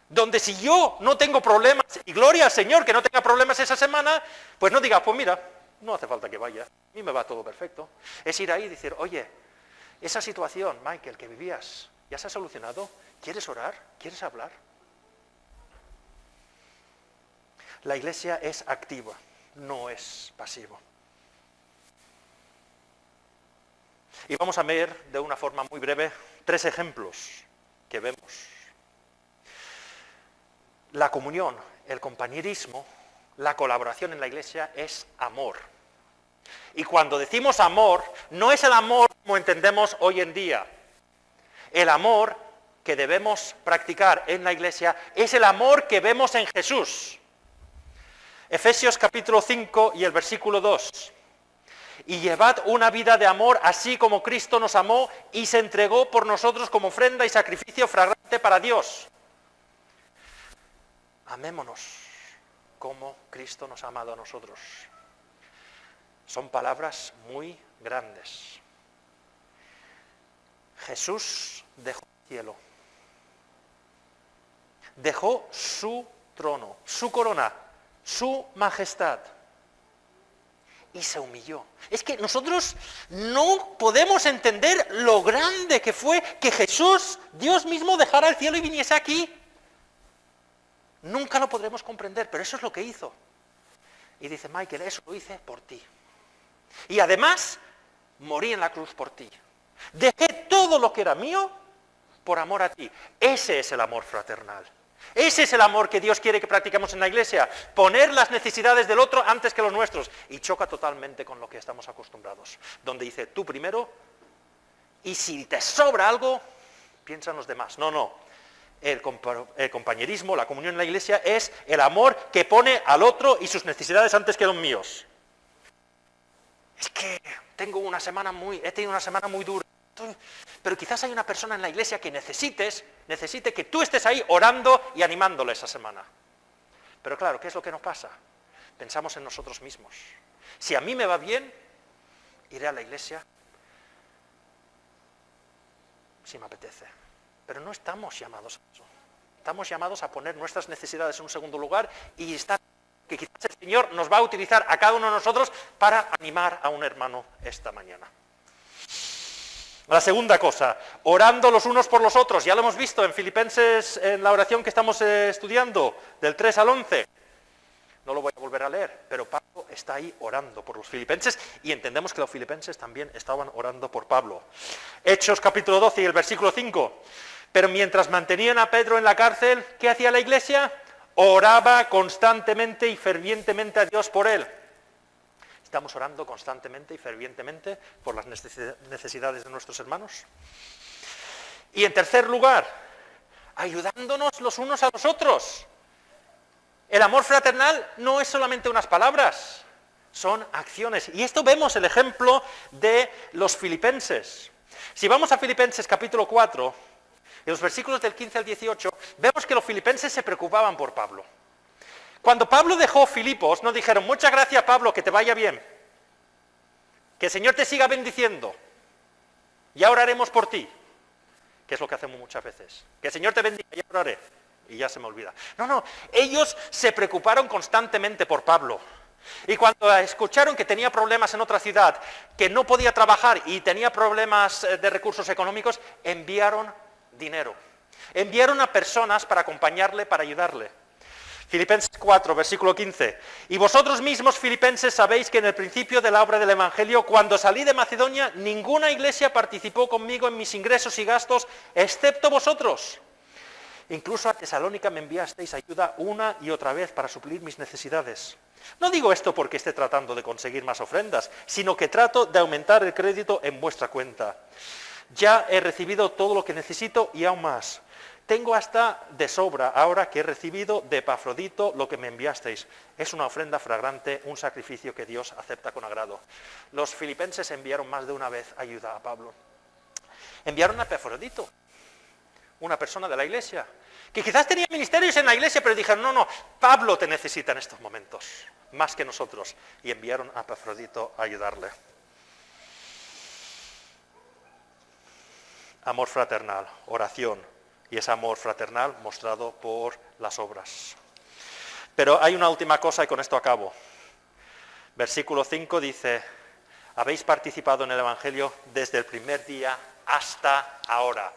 Donde si yo no tengo problemas, y gloria al Señor que no tenga problemas esa semana, pues no diga, pues mira, no hace falta que vaya, a mí me va todo perfecto. Es ir ahí y decir, oye, esa situación, Michael, que vivías, ¿ya se ha solucionado? ¿Quieres orar? ¿Quieres hablar? La iglesia es activa, no es pasiva. Y vamos a ver de una forma muy breve 3 ejemplos que vemos. La comunión, el compañerismo, la colaboración en la iglesia es amor. Y cuando decimos amor, no es el amor como entendemos hoy en día. El amor que debemos practicar en la iglesia es el amor que vemos en Jesús. Efesios capítulo 5 y el versículo 2. Y llevad una vida de amor así como Cristo nos amó y se entregó por nosotros como ofrenda y sacrificio fragante para Dios. Amémonos como Cristo nos ha amado a nosotros. Son palabras muy grandes. Jesús dejó el cielo. Dejó su trono, su corona, su majestad. Y se humilló. Es que nosotros no podemos entender lo grande que fue que Jesús, Dios mismo, dejara el cielo y viniese aquí. Nunca lo podremos comprender, pero eso es lo que hizo. Y dice Michael, eso lo hice por ti. Y además, morí en la cruz por ti. Dejé todo lo que era mío por amor a ti. Ese es el amor fraternal. Ese es el amor que Dios quiere que practiquemos en la iglesia. Poner las necesidades del otro antes que los nuestros. Y choca totalmente con lo que estamos acostumbrados. Donde dice, tú primero, y si te sobra algo, piensa en los demás. No. El compañerismo, la comunión en la iglesia es el amor que pone al otro y sus necesidades antes que los míos. Es que he tenido una semana muy dura. Pero quizás hay una persona en la iglesia que necesite que tú estés ahí orando y animándole esa semana. Pero claro, ¿qué es lo que nos pasa? Pensamos en nosotros mismos. Si a mí me va bien, iré a la iglesia si me apetece. Pero no estamos llamados a eso. Estamos llamados a poner nuestras necesidades en un segundo lugar y estar que quizás el Señor nos va a utilizar a cada uno de nosotros para animar a un hermano esta mañana. La segunda cosa, orando los unos por los otros. Ya lo hemos visto en Filipenses, en la oración que estamos estudiando, del 3 al 11. No lo voy a volver a leer, pero Pablo está ahí orando por los filipenses y entendemos que los filipenses también estaban orando por Pablo. Hechos capítulo 12 y el versículo 5. Pero mientras mantenían a Pedro en la cárcel, ¿qué hacía la iglesia? Oraba constantemente y fervientemente a Dios por él. ¿Estamos orando constantemente y fervientemente por las necesidades de nuestros hermanos? Y en tercer lugar, ayudándonos los unos a los otros. El amor fraternal no es solamente unas palabras, son acciones. Y esto vemos el ejemplo de los filipenses. Si vamos a Filipenses capítulo 4, en los versículos del 15 al 18, vemos que los filipenses se preocupaban por Pablo. Cuando Pablo dejó Filipos, no dijeron, muchas gracias Pablo, que te vaya bien, que el Señor te siga bendiciendo, ya oraremos por ti, que es lo que hacemos muchas veces, que el Señor te bendiga, ya oraré, y ya se me olvida. No, ellos se preocuparon constantemente por Pablo, y cuando escucharon que tenía problemas en otra ciudad, que no podía trabajar y tenía problemas de recursos económicos, enviaron dinero, enviaron a personas para acompañarle, para ayudarle. Filipenses 4, versículo 15. Y vosotros mismos, filipenses, sabéis que en el principio de la obra del Evangelio, cuando salí de Macedonia, ninguna iglesia participó conmigo en mis ingresos y gastos, excepto vosotros. Incluso a Tesalónica me enviasteis ayuda una y otra vez para suplir mis necesidades. No digo esto porque esté tratando de conseguir más ofrendas, sino que trato de aumentar el crédito en vuestra cuenta. Ya he recibido todo lo que necesito y aún más. Tengo hasta de sobra ahora que he recibido de Epafrodito lo que me enviasteis. Es una ofrenda fragrante, un sacrificio que Dios acepta con agrado. Los filipenses enviaron más de una vez ayuda a Pablo. Enviaron a Epafrodito, una persona de la iglesia, que quizás tenía ministerios en la iglesia, pero dijeron, no, Pablo te necesita en estos momentos, más que nosotros. Y enviaron a Epafrodito a ayudarle. Amor fraternal, oración. Y ese amor fraternal mostrado por las obras. Pero hay una última cosa y con esto acabo. Versículo 5 dice, habéis participado en el Evangelio desde el primer día hasta ahora.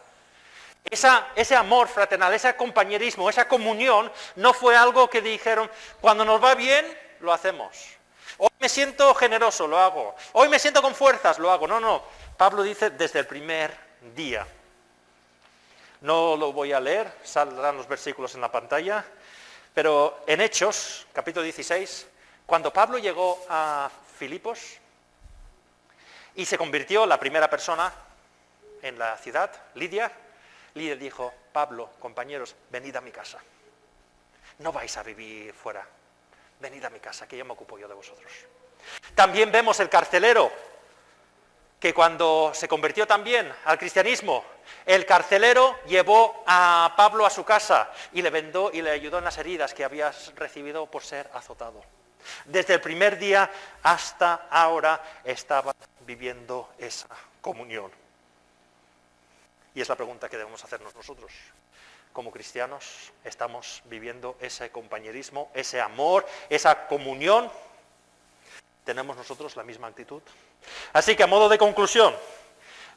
Ese amor fraternal, ese compañerismo, esa comunión, no fue algo que dijeron, cuando nos va bien, lo hacemos. Hoy me siento generoso, lo hago. Hoy me siento con fuerzas, lo hago. No. Pablo dice desde el primer día. No lo voy a leer, saldrán los versículos en la pantalla, pero en Hechos, capítulo 16, cuando Pablo llegó a Filipos, Y se convirtió la primera persona en la ciudad, Lidia. Lidia dijo, Pablo, compañeros, venid a mi casa. No vais a vivir fuera. Venid a mi casa, que yo me ocupo yo de vosotros. También vemos el carcelero, que cuando se convirtió también al cristianismo, el carcelero llevó a Pablo a su casa y le vendó y le ayudó en las heridas que había recibido por ser azotado. Desde el primer día hasta ahora estaba viviendo esa comunión. Y es la pregunta que debemos hacernos nosotros. Como cristianos, ¿estamos viviendo ese compañerismo, ese amor, esa comunión? ¿Tenemos nosotros la misma actitud? Así que a modo de conclusión,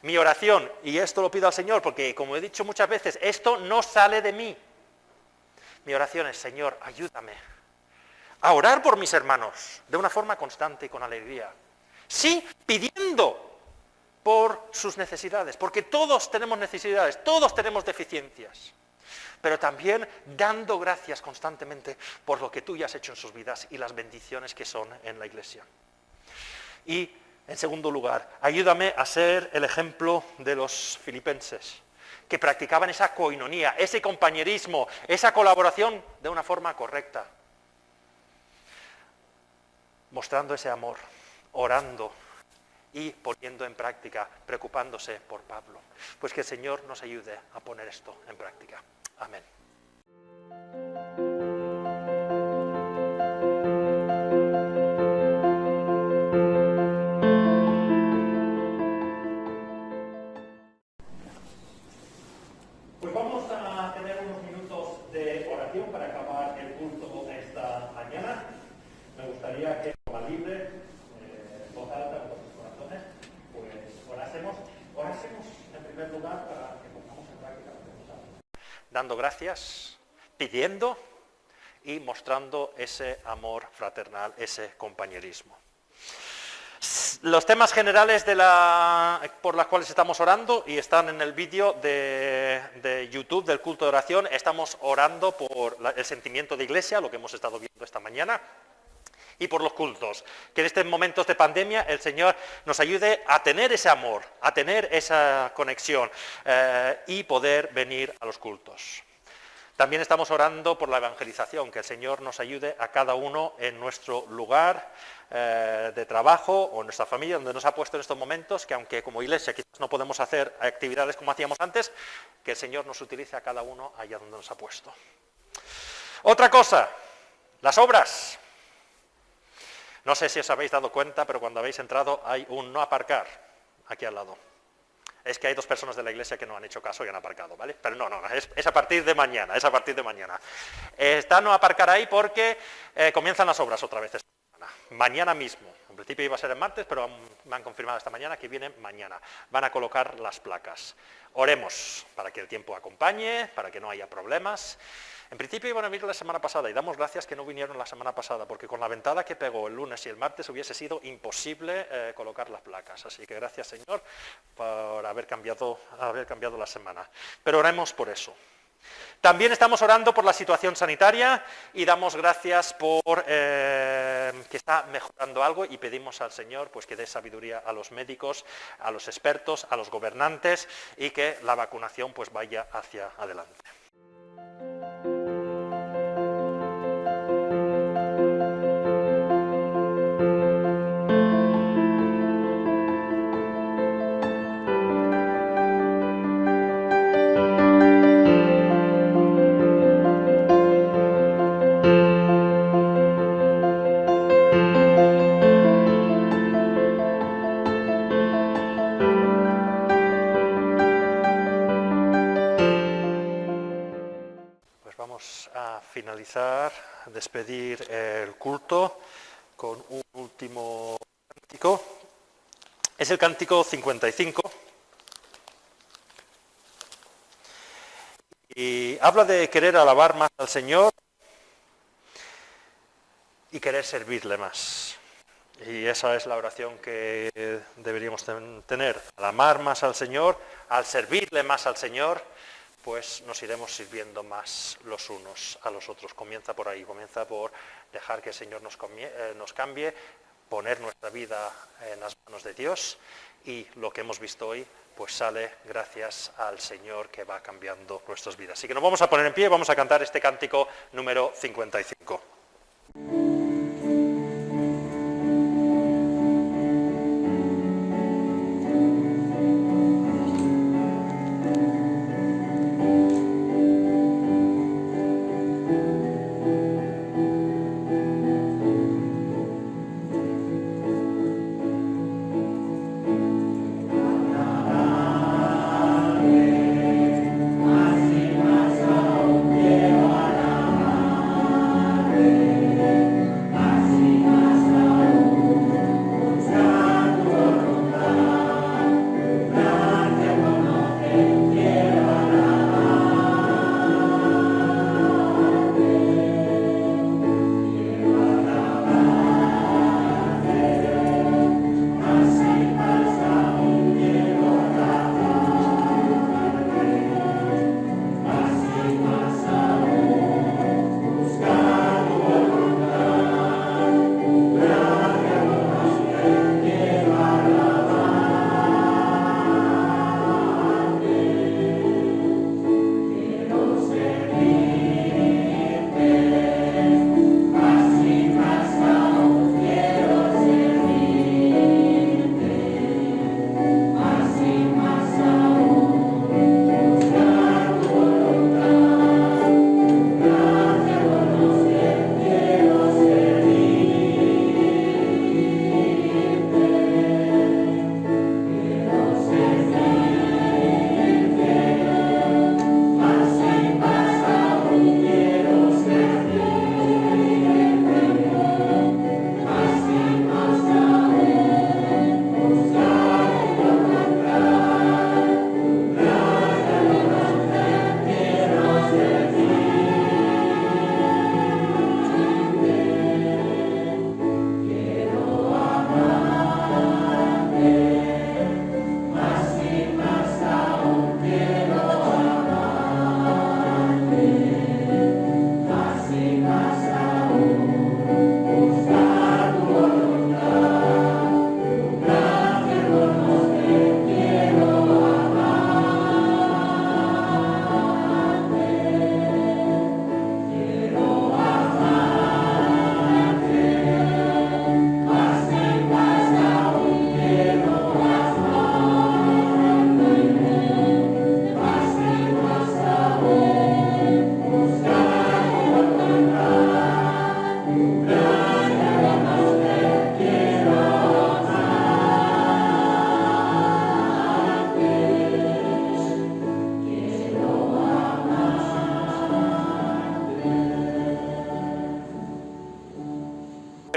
mi oración, y esto lo pido al Señor, porque como he dicho muchas veces, esto no sale de mí. Mi oración es, Señor, ayúdame a orar por mis hermanos de una forma constante y con alegría. Sí, pidiendo por sus necesidades, porque todos tenemos necesidades, todos tenemos deficiencias, pero también dando gracias constantemente por lo que tú ya has hecho en sus vidas y las bendiciones que son en la iglesia. Y, en segundo lugar, ayúdame a ser el ejemplo de los filipenses, que practicaban esa coinonía, ese compañerismo, esa colaboración de una forma correcta, mostrando ese amor, orando y poniendo en práctica, preocupándose por Pablo. Pues que el Señor nos ayude a poner esto en práctica. Amén. Pues vamos a tener unos minutos de oración para acabar el culto esta mañana. Me gustaría que, como libre, voz alta en vuestros corazones, pues orásemos en primer lugar para que pongamos en práctica lo que hemos hablado. Dando gracias, pidiendo y mostrando ese amor fraternal, ese compañerismo. Los temas generales por los cuales estamos orando, y están en el vídeo de YouTube del culto de oración, estamos orando por el sentimiento de iglesia, lo que hemos estado viendo esta mañana, y por los cultos. Que en estos momentos de pandemia el Señor nos ayude a tener ese amor, a tener esa conexión y poder venir a los cultos. También estamos orando por la evangelización, que el Señor nos ayude a cada uno en nuestro lugar de trabajo o en nuestra familia, donde nos ha puesto en estos momentos, que aunque como iglesia quizás no podemos hacer actividades como hacíamos antes, que el Señor nos utilice a cada uno allá donde nos ha puesto. Otra cosa, las obras. No sé si os habéis dado cuenta, pero cuando habéis entrado hay un no aparcar aquí al lado. Es que hay dos personas de la iglesia que no han hecho caso y han aparcado, ¿vale? Pero no, es a partir de mañana, Está no aparcar ahí porque comienzan las obras otra vez esta semana. Mañana mismo. En principio iba a ser el martes, pero me han confirmado esta mañana que vienen mañana. Van a colocar las placas. Oremos para que el tiempo acompañe, para que no haya problemas. En principio iban a venir la semana pasada y damos gracias que no vinieron la semana pasada, porque con la ventada que pegó el lunes y el martes hubiese sido imposible colocar las placas. Así que gracias, Señor, por haber cambiado la semana. Pero oremos por eso. También estamos orando por la situación sanitaria y damos gracias por que está mejorando algo, y pedimos al Señor pues que dé sabiduría a los médicos, a los expertos, a los gobernantes, y que la vacunación pues vaya hacia adelante. Finalizar, despedir el culto con un último cántico. Es el cántico 55 y habla de querer alabar más al Señor y querer servirle más. Y esa es la oración que deberíamos tener, al amar más al Señor, al servirle más al Señor, pues nos iremos sirviendo más los unos a los otros. Comienza por ahí, comienza por dejar que el Señor nos cambie, poner nuestra vida en las manos de Dios, y lo que hemos visto hoy pues sale gracias al Señor que va cambiando nuestras vidas. Así que nos vamos a poner en pie, vamos a cantar este cántico número 55.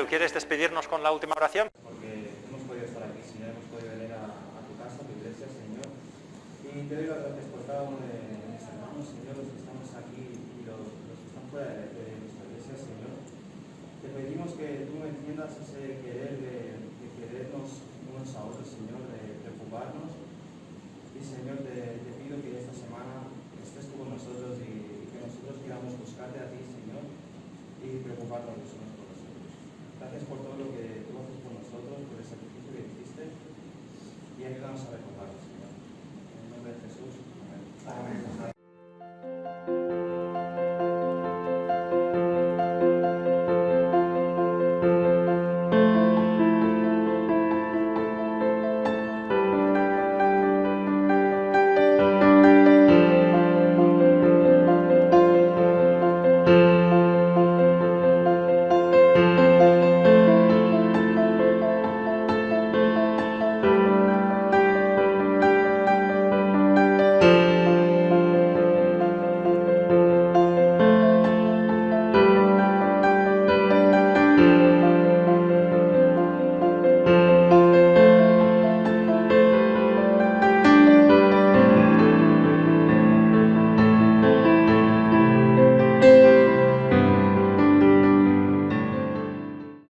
¿Quieres despedirnos con la última oración? Porque hemos podido estar aquí, Señor, hemos podido venir a tu casa, a tu iglesia, Señor. Y te doy las gracias por cada uno de mis hermanos, Señor, los que estamos aquí y los que están fuera de nuestra iglesia, Señor. Te pedimos que tú enciendas ese querer de querernos unos a otros, Señor, de preocuparnos. Y, Señor, te pido que esta semana estés tú con nosotros y que nosotros queramos buscarte a ti, Señor, y preocuparnos los unos por los otros. Gracias por todo lo que tú haces por nosotros, por el sacrificio que hiciste, y ayúdanos a recordarnos.